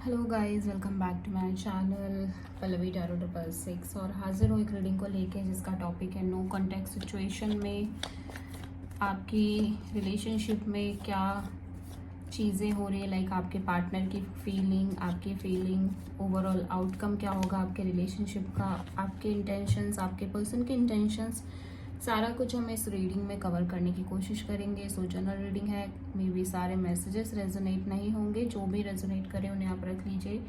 Hello guys, welcome back to my channel Pallavi tarot 666। और हाजिर हूँ एक रीडिंग को लेके जिसका टॉपिक है नो कॉन्टैक्ट सिचुएशन में आपकी रिलेशनशिप में क्या चीज़ें हो रही है, लाइक आपके पार्टनर की फीलिंग, आपकी फीलिंग, ओवरऑल आउटकम क्या होगा आपके रिलेशनशिप का, आपके इंटेंशंस, आपके पर्सन के इंटेंशंस, सारा कुछ हम इस रीडिंग में कवर करने की कोशिश करेंगे। सो जनरल रीडिंग है, मे भी सारे मैसेजेस रेजोनेट नहीं होंगे, जो भी रेजोनेट करे उन्हें आप रख लीजिए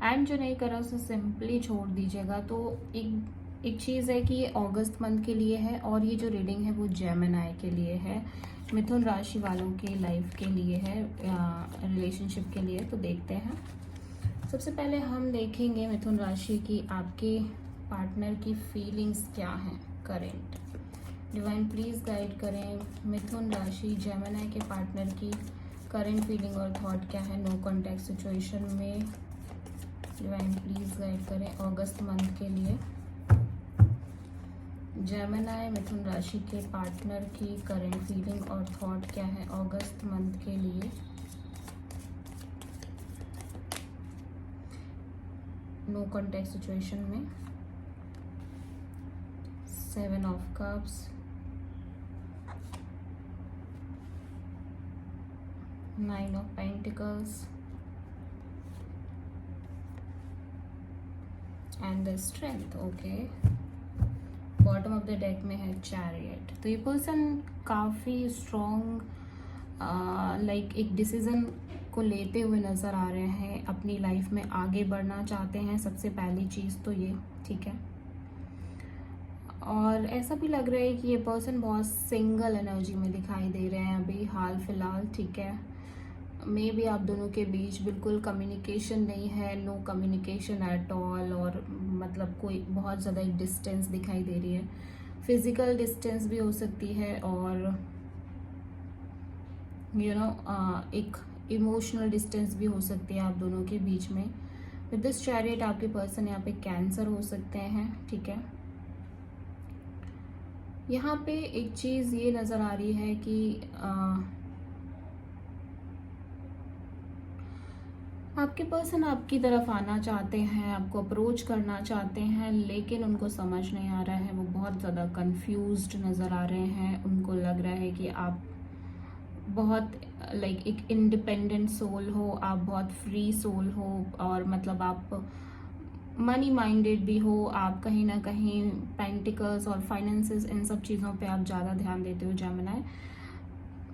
एंड जो नहीं करा उसे सिंपली छोड़ दीजिएगा। तो एक चीज़ है कि ये अगस्त मंथ के लिए है और ये जो रीडिंग है वो जेमिनी के लिए है, मिथुन राशि वालों के लाइफ के लिए है, रिलेशनशिप के लिए। तो देखते हैं, सबसे पहले हम देखेंगे मिथुन राशि की आपके पार्टनर की फीलिंग्स क्या हैं करेंट। डिवाइन प्लीज़ गाइड करें मिथुन राशि जेमिनी के पार्टनर की करेंट फीलिंग और थॉट क्या है नो कॉन्टैक्ट सिचुएशन में। डिवाइन प्लीज़ गाइड करें अगस्त मंथ के लिए जेमिनी मिथुन राशि के पार्टनर की करेंट फीलिंग और थॉट क्या है अगस्त मंथ के लिए नो कॉन्टैक्ट सिचुएशन में। 7 of cups, 9 of pentacles and the strength. Okay, bottom of the deck में है चैरियट। तो ये पर्सन काफ़ी स्ट्रॉन्ग लाइक एक डिसीजन को लेते हुए नज़र आ रहे हैं, अपनी लाइफ में आगे बढ़ना चाहते हैं, सबसे पहली चीज़ तो ये, ठीक है। और ऐसा भी लग रहा है कि ये पर्सन बहुत सिंगल एनर्जी में दिखाई दे रहे हैं अभी हाल फिलहाल, ठीक है। मे बी आप दोनों के बीच बिल्कुल कम्युनिकेशन नहीं है, नो कम्युनिकेशन एट ऑल, और मतलब कोई बहुत ज़्यादा एक डिस्टेंस दिखाई दे रही है, फिजिकल डिस्टेंस भी हो सकती है और एक इमोशनल डिस्टेंस भी हो सकती है आप दोनों के बीच में। विद दिस चैरियट आपके पर्सन यहाँ पे कैंसर हो सकते हैं, ठीक है। यहाँ पे एक चीज़ ये नज़र आ रही है कि आपके पर्सन आपकी तरफ आना चाहते हैं, आपको अप्रोच करना चाहते हैं, लेकिन उनको समझ नहीं आ रहा है, वो बहुत ज़्यादा कंफ्यूज्ड नज़र आ रहे हैं। उनको लग रहा है कि आप बहुत लाइक एक इंडिपेंडेंट सोल हो, आप बहुत फ्री सोल हो, और मतलब आप मनी माइंडेड भी हो, आप कहीं ना कहीं पेंटिकल्स और फाइनेंसेस इन सब चीज़ों पे आप ज़्यादा ध्यान देते हो जेमिनी।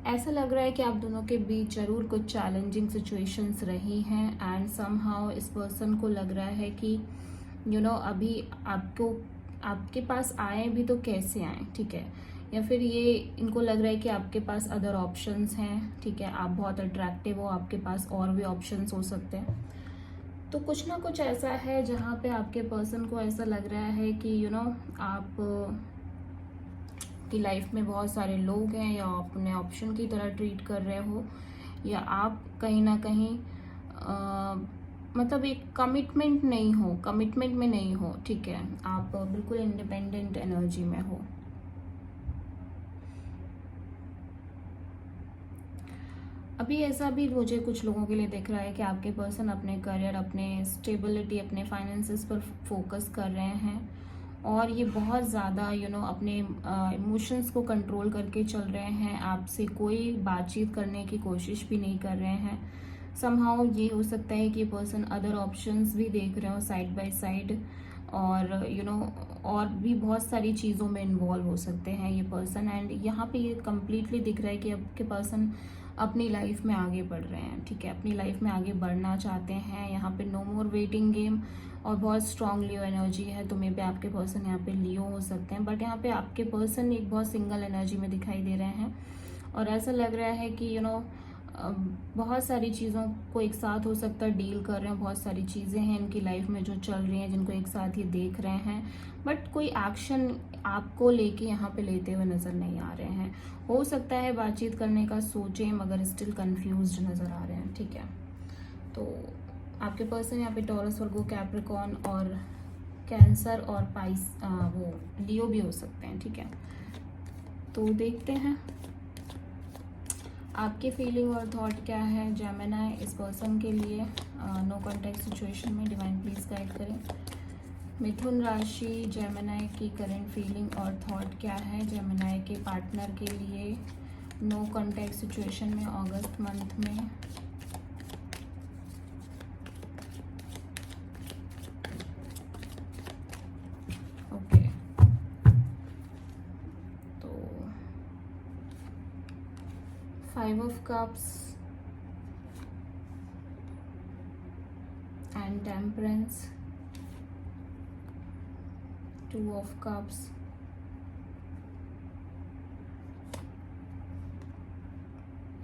ऐसा लग रहा है कि आप दोनों के बीच जरूर कुछ चैलेंजिंग सिचुएशंस रही हैं एंड समहाउ इस पर्सन को लग रहा है कि अभी आपके पास आए भी तो कैसे आए, ठीक है। या फिर ये इनको लग रहा है कि आपके पास अदर ऑप्शंस हैं, ठीक है, आप बहुत अट्रैक्टिव हो, आपके पास और भी ऑप्शंस हो सकते हैं। तो कुछ ना कुछ ऐसा है जहाँ पे आपके पर्सन को ऐसा लग रहा है कि आप की लाइफ में बहुत सारे लोग हैं, या अपने ऑप्शन की तरह ट्रीट कर रहे हो, या आप कहीं ना कहीं मतलब एक कमिटमेंट में नहीं हो, ठीक है, आप बिल्कुल इंडिपेंडेंट एनर्जी में हो। अभी ऐसा भी मुझे कुछ लोगों के लिए दिख रहा है कि आपके पर्सन अपने करियर, अपने स्टेबिलिटी, अपने फाइनेंसेस पर फोकस कर रहे हैं, और ये बहुत ज़्यादा अपने इमोशंस को कंट्रोल करके चल रहे हैं, आपसे कोई बातचीत करने की कोशिश भी नहीं कर रहे हैं। समहाउ ये हो सकता है कि ये पर्सन अदर ऑप्शंस भी देख रहे हो साइड बाय साइड, और और भी बहुत सारी चीज़ों में इन्वॉल्व हो सकते हैं ये पर्सन। एंड यहाँ पे ये कम्प्लीटली दिख रहा है कि आपके पर्सन अपनी लाइफ में आगे बढ़ रहे हैं, ठीक है, अपनी लाइफ में आगे बढ़ना चाहते हैं। यहाँ पे नो मोर वेटिंग गेम, और बहुत स्ट्रॉन्ग लियो एनर्जी है, तो मे बी आपके पर्सन यहाँ पे लियो हो सकते हैं, बट यहाँ पे आपके पर्सन एक बहुत सिंगल एनर्जी में दिखाई दे रहे हैं, और ऐसा लग रहा है कि बहुत सारी चीज़ों को एक साथ हो सकता है डील कर रहे हैं, बहुत सारी चीज़ें हैं इनकी लाइफ में जो चल रही हैं जिनको एक साथ ये देख रहे हैं, बट कोई एक्शन आपको लेके यहाँ पे लेते हुए नज़र नहीं आ रहे हैं। हो सकता है बातचीत करने का सोचें, मगर स्टिल कंफ्यूज्ड नज़र आ रहे हैं, ठीक है। तो आपके पर्सन यहाँ पे टॉरस, वर्गो, कैप्रिकॉर्न और कैंसर और पाइस वो लियो भी हो सकते हैं, ठीक है। तो देखते हैं आपकी फीलिंग और थॉट क्या है जेमिनी इस पर्सन के लिए नो कॉन्टैक्ट सिचुएशन में डिवाइन प्लीज गाइड करें। मिथुन राशि जेमिनी की करंट फीलिंग और थॉट क्या है जेमिनी के पार्टनर के लिए नो कॉन्टैक्ट सिचुएशन में अगस्त मंथ में। ओके, तो 5 of cups and temperance, 2 of cups,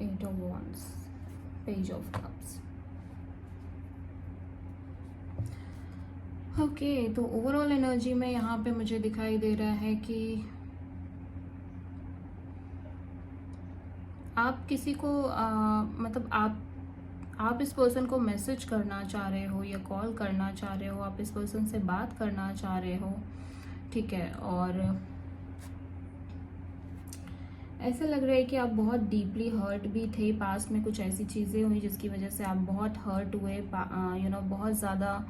eight of wands, page of cups. Okay, तो ओवरऑल एनर्जी में यहाँ पे मुझे दिखाई दे रहा है कि आप किसी को मतलब आप इस पर्सन को मैसेज करना चाह रहे हो या कॉल करना चाह रहे हो, आप इस पर्सन से बात करना चाह रहे हो, ठीक है। और ऐसा लग रहा है कि आप बहुत डीपली हर्ट भी थे, पास्ट में कुछ ऐसी चीज़ें हुई जिसकी वजह से आप बहुत हर्ट हुए, बहुत ज़्यादा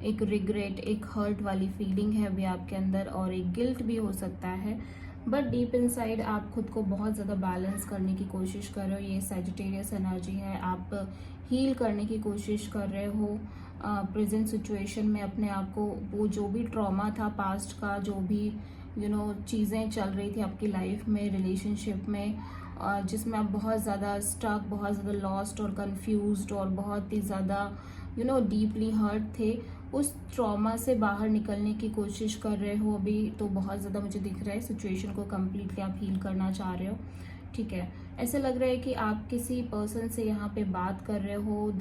एक रिग्रेट, एक हर्ट वाली फीलिंग है अभी आपके अंदर, और एक गिल्ट भी हो सकता है। बट डीप इनसाइड आप खुद को बहुत ज़्यादा बैलेंस करने की कोशिश कर रहे हो। ये सैजिटेरियस एनर्जी है, आप हील करने की कोशिश कर रहे हो प्रेजेंट सिचुएशन में अपने आप को। वो जो भी ट्रॉमा था पास्ट का, जो भी चीज़ें चल रही थी आपकी लाइफ में, रिलेशनशिप में, जिसमें आप बहुत ज़्यादा स्टक, बहुत ज़्यादा लॉस्ट और कंफ्यूज्ड और बहुत ही ज़्यादा डीपली हर्ट थे, उस ट्रॉमा से बाहर निकलने की कोशिश कर रहे हो अभी। तो बहुत ज़्यादा मुझे दिख रहा है सिचुएशन को कम्प्लीटली आप हील करना चाह रहे हो, ठीक है। ऐसा लग रहा है कि आप किसी पर्सन से यहाँ पे बात कर रहे हो,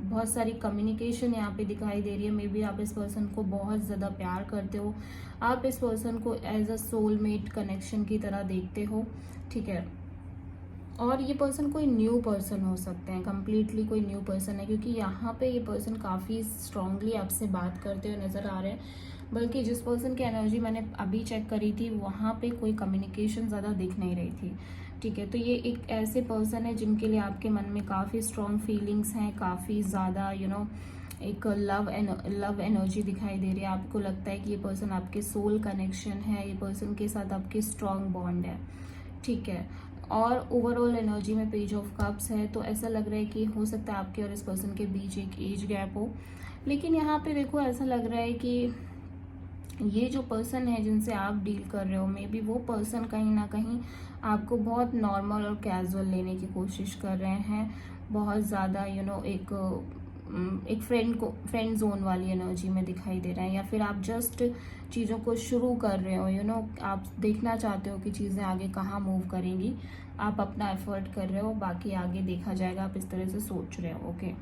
बहुत सारी कम्युनिकेशन यहाँ पे दिखाई दे रही है। मे बी आप इस पर्सन को बहुत ज़्यादा प्यार करते हो, आप इस पर्सन को एज अ सोलमेट कनेक्शन की तरह देखते हो, ठीक है। और ये पर्सन कोई न्यू पर्सन हो सकते हैं, कम्प्लीटली कोई न्यू पर्सन है, क्योंकि यहाँ पे ये पर्सन काफ़ी स्ट्रांगली आपसे बात करते हुए नज़र आ रहे हैं। बल्कि जिस पर्सन की एनर्जी मैंने अभी चेक करी थी, वहाँ पे कोई कम्युनिकेशन ज़्यादा दिख नहीं रही थी, ठीक है। तो ये एक ऐसे पर्सन है जिनके लिए आपके मन में काफ़ी स्ट्रॉन्ग फीलिंग्स हैं, काफ़ी ज़्यादा एक लव एनर्जी दिखाई दे रही है। आपको लगता है कि ये पर्सन आपके सोल कनेक्शन है, ये पर्सन के साथ आपकी स्ट्रॉन्ग बॉन्ड है, ठीक है। और ओवरऑल एनर्जी में पेज ऑफ कप्स है, तो ऐसा लग रहा है कि हो सकता है आपके और इस पर्सन के बीच एक एज गैप हो। लेकिन यहाँ पे देखो, ऐसा लग रहा है कि ये जो पर्सन है जिनसे आप डील कर रहे हो, मे बी वो पर्सन कहीं ना कहीं आपको बहुत नॉर्मल और कैजुअल लेने की कोशिश कर रहे हैं, बहुत ज़्यादा एक फ्रेंड जोन वाली एनर्जी में दिखाई दे रहा है। या फिर आप जस्ट चीज़ों को शुरू कर रहे हो, आप देखना चाहते हो कि चीज़ें आगे कहाँ मूव करेंगी, आप अपना एफर्ट कर रहे हो, बाकी आगे देखा जाएगा, आप इस तरह से सोच रहे हो, ओके।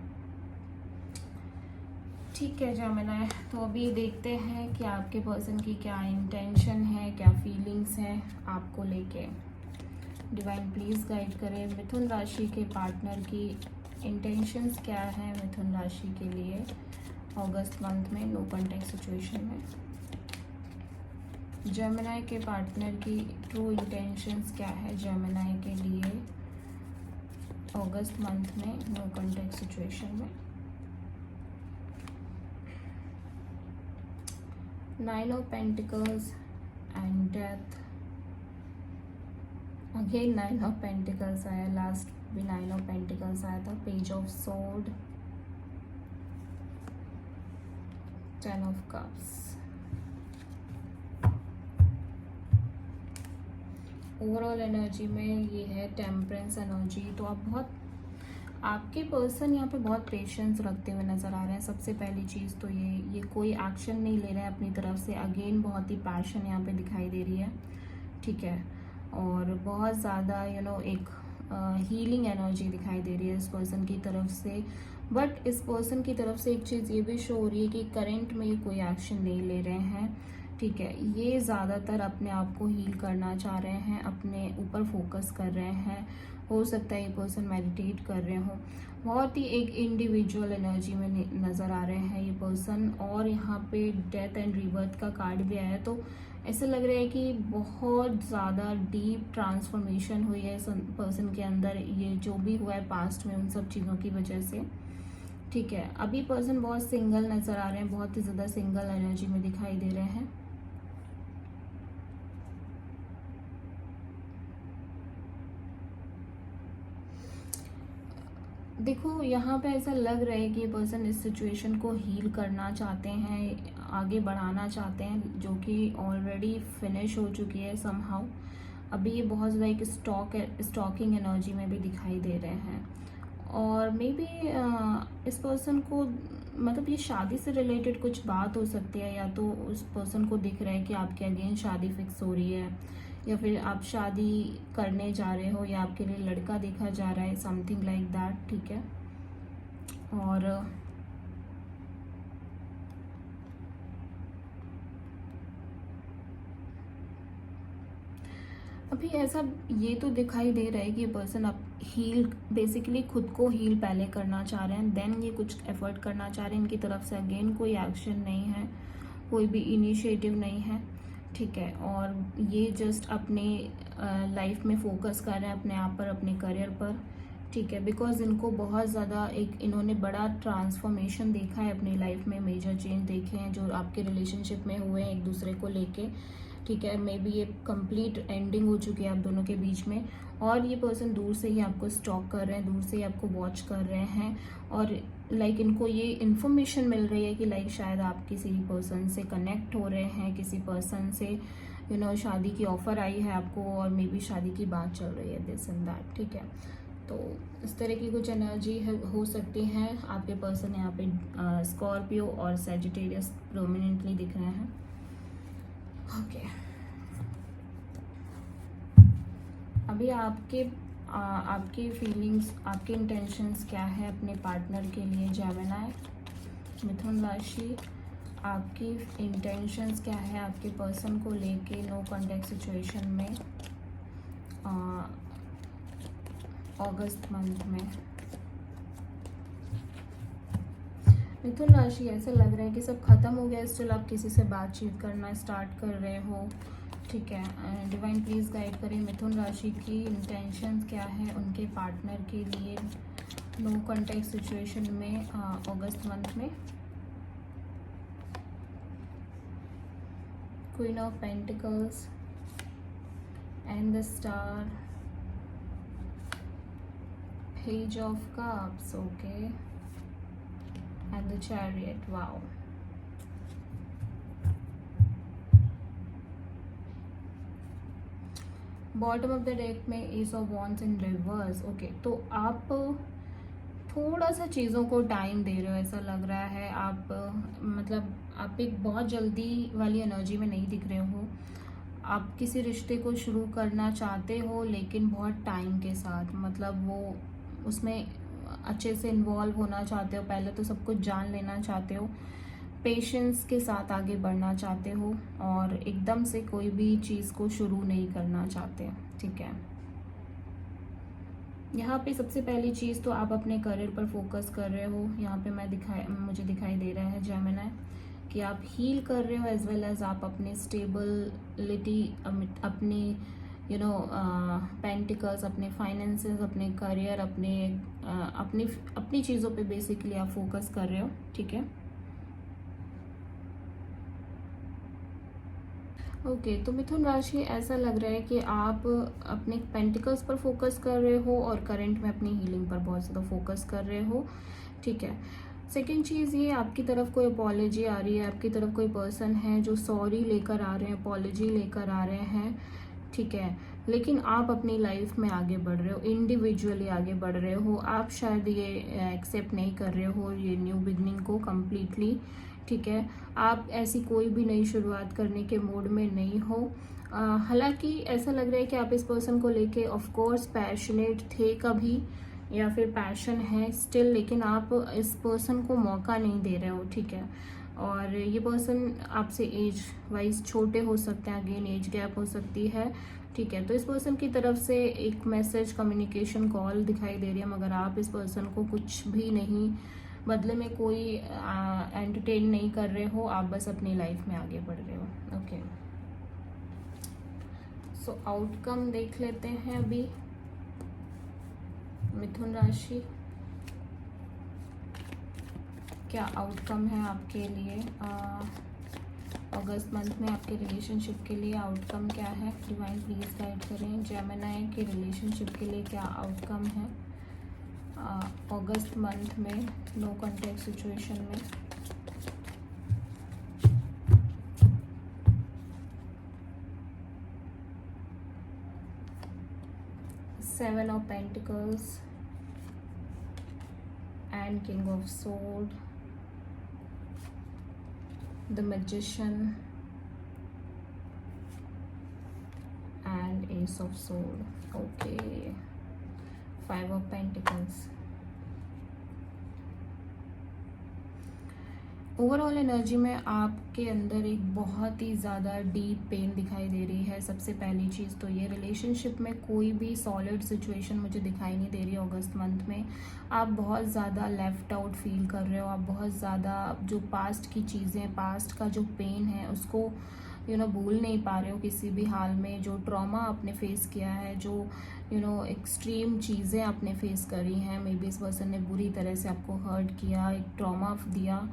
ठीक है जेमिनी, तो अभी देखते हैं कि आपके पर्सन की क्या इंटेंशन है, क्या फीलिंग्स हैं आपको लेके। डिवाइन प्लीज गाइड करें मिथुन राशि के पार्टनर की इंटेंशंस क्या है मिथुन राशि के लिए अगस्त मंथ में नो कॉन्टैक्ट सिचुएशन में। जेमिनी के पार्टनर की ट्रू इंटेंशंस क्या है जेमिनी के लिए अगस्त मंथ में नो कॉन्टैक्ट सिचुएशन में। 9 of Pentacles and Death, again 9 of Pentacles आया, लास्ट भी 9 of Pentacles आया था, page of sword, 10 of Cups। Overall energy में ये है टेम्परेंस एनर्जी। तो आप आपके पर्सन यहाँ पे बहुत पेशेंस रखते हुए नज़र आ रहे हैं। सबसे पहली चीज़ तो ये कोई एक्शन नहीं ले रहे हैं अपनी तरफ से। अगेन बहुत ही पैशन यहाँ पे दिखाई दे रही है, ठीक है। और बहुत ज़्यादा एक हीलिंग एनर्जी दिखाई दे रही है इस पर्सन की तरफ से। बट इस पर्सन की तरफ से एक चीज़ ये भी शो हो रही है कि करंट में ये कोई एक्शन नहीं ले रहे हैं, ठीक है। ये ज़्यादातर अपने आप को हील करना चाह रहे हैं, अपने ऊपर फोकस कर रहे हैं। हो सकता है ये पर्सन मेडिटेट कर रहे हो। बहुत ही एक इंडिविजुअल एनर्जी में नज़र आ रहे हैं ये पर्सन। और यहाँ पे डेथ एंड रिबर्थ का कार्ड भी आया है, तो ऐसा लग रहा है कि बहुत ज़्यादा डीप ट्रांसफॉर्मेशन हुई है इस पर्सन के अंदर। ये जो भी हुआ है पास्ट में, उन सब चीज़ों की वजह से ठीक है, अभी पर्सन बहुत सिंगल नज़र आ रहे हैं, बहुत ही ज़्यादा सिंगल एनर्जी में दिखाई दे रहे हैं। देखो यहाँ पे ऐसा लग रहा है कि ये पर्सन इस सिचुएशन को हील करना चाहते हैं, आगे बढ़ाना चाहते हैं, जो कि ऑलरेडी फिनिश हो चुकी है समहाउ। अभी ये बहुत ज़्यादा एक स्टॉकिंग एनर्जी में भी दिखाई दे रहे हैं। और मे बी इस पर्सन को मतलब ये शादी से रिलेटेड कुछ बात हो सकती है, या तो उस पर्सन को दिख रहा है कि आपके अगेन शादी फिक्स हो रही है, या फिर आप शादी करने जा रहे हो, या आपके लिए लड़का देखा जा रहा है, समथिंग लाइक दैट। ठीक है, और अभी ऐसा ये तो दिखाई दे रहा है कि ये पर्सन अब हील, बेसिकली खुद को हील पहले करना चाह रहे हैं, देन ये कुछ एफर्ट करना चाह रहे हैं। इनकी तरफ से अगेन कोई एक्शन नहीं है, कोई भी इनिशिएटिव नहीं है। ठीक है, और ये जस्ट अपने लाइफ में फोकस कर रहे हैं, अपने आप पर, अपने करियर पर। ठीक है, बिकॉज इनको बहुत ज़्यादा एक इन्होंने बड़ा ट्रांसफॉर्मेशन देखा है अपनी लाइफ में, मेजर चेंज देखे हैं जो आपके रिलेशनशिप में हुए हैं एक दूसरे को लेके। ठीक है, मे बी ये कंप्लीट एंडिंग हो चुकी है आप दोनों के बीच में, और ये पर्सन दूर से ही आपको स्टॉक कर रहे हैं, दूर से ही आपको वॉच कर रहे हैं। और लाइक इनको ये इन्फॉर्मेशन मिल रही है कि लाइक शायद आप किसी पर्सन से कनेक्ट हो रहे हैं, किसी पर्सन से शादी की ऑफर आई है आपको, और मे बी शादी की बात चल रही है, दिस एंड दैट। ठीक है, तो इस तरह की कुछ एनर्जी हो सकती हैं। आपके पर्सन यहाँ पे स्कॉर्पियो और सैजिटेरियस प्रोमिनेंटली दिख रहे हैं। ओके, अभी आपकी फीलिंग्स, आपके इंटेंशंस क्या है अपने पार्टनर के लिए? जेमिनी, मिथुन राशि, आपकी इंटेंशंस क्या है आपके पर्सन को लेके नो कॉन्टैक्ट सिचुएशन में अगस्त मंथ में? मिथुन राशि, ऐसा लग रहा है कि सब खत्म हो गया, स्टिल आप किसी से बातचीत करना स्टार्ट कर रहे हो। ठीक है, डिवाइन प्लीज गाइड करें मिथुन राशि की इंटेंशन क्या है उनके पार्टनर के लिए नो कॉन्टैक्ट सिचुएशन में अगस्त मंथ में। Queen of pentacles and the star, page of cups, okay, and the chariot. Wow, bottom of the deck में ace of wands in reverse. Okay, तो आप थोड़ा सा चीज़ों को टाइम दे रहे हो, ऐसा लग रहा है। आप मतलब आप एक बहुत जल्दी वाली एनर्जी में नहीं दिख रहे हो। आप किसी रिश्ते को शुरू करना चाहते हो, लेकिन बहुत टाइम के साथ, मतलब वो उसमें अच्छे से इन्वॉल्व होना चाहते हो, पहले तो सब कुछ जान लेना चाहते हो, पेशेंस के साथ आगे बढ़ना चाहते हो, और एकदम से कोई भी चीज़ को शुरू नहीं करना चाहते। ठीक है, यहाँ पे सबसे पहली चीज़ तो आप अपने करियर पर फोकस कर रहे हो। यहाँ पे मुझे दिखाई दे रहा है जेमिनी कि आप हील कर रहे हो, एज वेल एज आप अपनी स्टेबिलिटी, अपनी पेंटिकल्स, अपने फाइनेंसेस, अपने करियर, अपनी चीज़ों पे बेसिकली आप फोकस कर रहे हो। ठीक है, ओके, तो मिथुन राशि, ऐसा लग रहा है कि आप अपने पेंटिकल्स पर फोकस कर रहे हो और करंट में अपनी हीलिंग पर बहुत ज़्यादा फोकस कर रहे हो। ठीक है, सेकेंड चीज़ ये, आपकी तरफ कोई अपॉलॉजी आ रही है, आपकी तरफ कोई पर्सन है जो सॉरी लेकर आ रहे हैं, अपॉलॉजी लेकर आ रहे हैं। ठीक है, लेकिन आप अपनी लाइफ में आगे बढ़ रहे हो, इंडिविजुअली आगे बढ़ रहे हो। आप शायद ये एक्सेप्ट नहीं कर रहे हो ये न्यू बिगनिंग को कम्प्लीटली। ठीक है, आप ऐसी कोई भी नई शुरुआत करने के मूड में नहीं हो। हालांकि ऐसा लग रहा है कि आप इस पर्सन को लेके ऑफ कोर्स पैशनेट थे कभी, या फिर पैशन है स्टिल, लेकिन आप इस पर्सन को मौका नहीं दे रहे हो। ठीक है, और ये पर्सन आपसे एज वाइज छोटे हो सकते हैं, अगेन एज गैप हो सकती है। ठीक है, तो इस पर्सन की तरफ से एक मैसेज, कम्युनिकेशन, कॉल दिखाई दे रही है, मगर आप इस पर्सन को कुछ भी नहीं, बदले में कोई एंटरटेन नहीं कर रहे हो, आप बस अपनी लाइफ में आगे बढ़ रहे हो। ओके, सो आउटकम देख लेते हैं अभी मिथुन राशि। क्या आउटकम है आपके लिए अगस्त मंथ में आपके रिलेशनशिप के लिए आउटकम क्या है? डिवाइन प्लीज़ गाइड करें। जेमिनी के रिलेशनशिप के लिए क्या आउटकम है अगस्त मंथ में नो कॉन्टैक्ट सिचुएशन में? Seven of pentacles and king of sword, the magician and ace of sword. Okay, five of pentacles. Overall energy में आपके अंदर एक बहुत ही ज़्यादा डीप पेन दिखाई दे रही है। सबसे पहली चीज़ तो ये रिलेशनशिप में कोई भी सॉलिड सिचुएशन मुझे दिखाई नहीं दे रही है अगस्त मंथ में। आप बहुत ज़्यादा लेफ्ट आउट फील कर रहे हो। आप बहुत ज़्यादा जो पास्ट की चीज़ें, पास्ट का जो पेन है उसको भूल नहीं पा रहे हो किसी भी हाल में। जो ट्रॉमा आपने फेस किया है, जो एक्सट्रीम चीज़ें आपने फेस करी हैं, मे बी इस पर्सन ने बुरी तरह से आपको हर्ट किया, एक ट्रॉमा दिया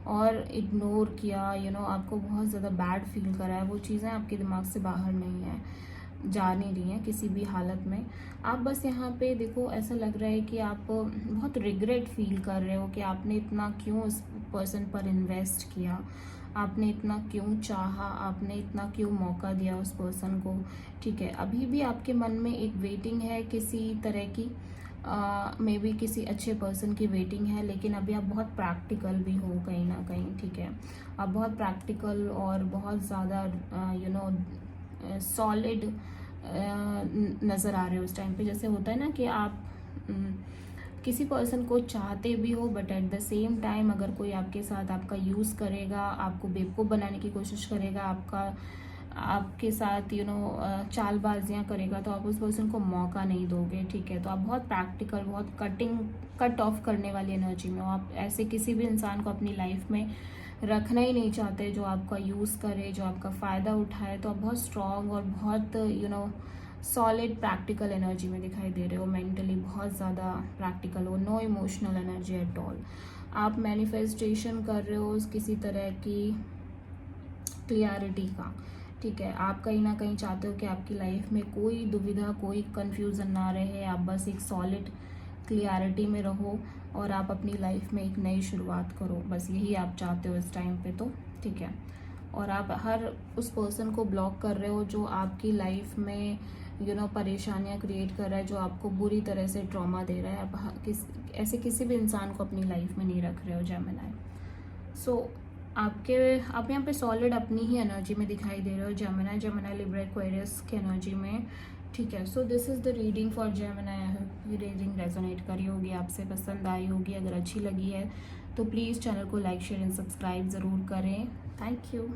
और इग्नोर किया, आपको बहुत ज़्यादा बैड फील करा है। वो चीज़ें आपके दिमाग से बाहर नहीं है, जा नहीं रही हैं किसी भी हालत में। आप बस यहाँ पे देखो, ऐसा लग रहा है कि आप बहुत रिग्रेट फील कर रहे हो कि आपने इतना क्यों उस पर्सन पर इन्वेस्ट किया, आपने इतना क्यों चाहा, आपने इतना क्यों मौका दिया उस पर्सन को। ठीक है, अभी भी आपके मन में एक वेटिंग है किसी तरह की, मे बी किसी अच्छे पर्सन की वेटिंग है, लेकिन अभी आप बहुत प्रैक्टिकल भी हो कहीं ना कहीं। ठीक है, आप बहुत प्रैक्टिकल और बहुत ज़्यादा सॉलिड नज़र आ रहे हो उस टाइम पे। जैसे होता है ना कि आप किसी पर्सन को चाहते भी हो, but at the same time अगर कोई आपके साथ आपका यूज़ करेगा, आपको बेवकूफ़ बनाने की कोशिश करेगा, आपके साथ चालबाजियाँ करेगा, तो आप उस पर्सन को मौका नहीं दोगे। ठीक है, तो आप बहुत प्रैक्टिकल, बहुत कट ऑफ करने वाली एनर्जी में हो। आप ऐसे किसी भी इंसान को अपनी लाइफ में रखना ही नहीं चाहते जो आपका यूज़ करे, जो आपका फ़ायदा उठाए। तो आप बहुत स्ट्रॉन्ग और बहुत सॉलिड प्रैक्टिकल एनर्जी में दिखाई दे रहे हो। मेंटली बहुत ज़्यादा प्रैक्टिकल हो, no emotional energy at all. आप मैनिफेस्टेशन कर रहे हो किसी तरह की क्लियरिटी का। ठीक है, आप कहीं ना कहीं चाहते हो कि आपकी लाइफ में कोई दुविधा, कोई कंफ्यूजन ना रहे, आप बस एक सॉलिड क्लियरिटी में रहो और आप अपनी लाइफ में एक नई शुरुआत करो। बस यही आप चाहते हो इस टाइम पे तो। ठीक है, और आप हर उस पर्सन को ब्लॉक कर रहे हो जो आपकी लाइफ में परेशानियां क्रिएट कर रहा है, जो आपको बुरी तरह से ट्रॉमा दे रहा है। आप ऐसे किसी भी इंसान को अपनी लाइफ में नहीं रख रहे हो जेमिनी। सो आप यहाँ पे सॉलिड अपनी ही एनर्जी में दिखाई दे रहे हो जेमिनी लिब्रा एक्वेरियस की एनर्जी में। ठीक है, so this is the reading for Gemini. I hope ये रीडिंग रेजोनेट करी होगी, आपसे पसंद आई होगी। अगर अच्छी लगी है तो प्लीज़ चैनल को लाइक, शेयर एंड सब्सक्राइब ज़रूर करें। Thank you.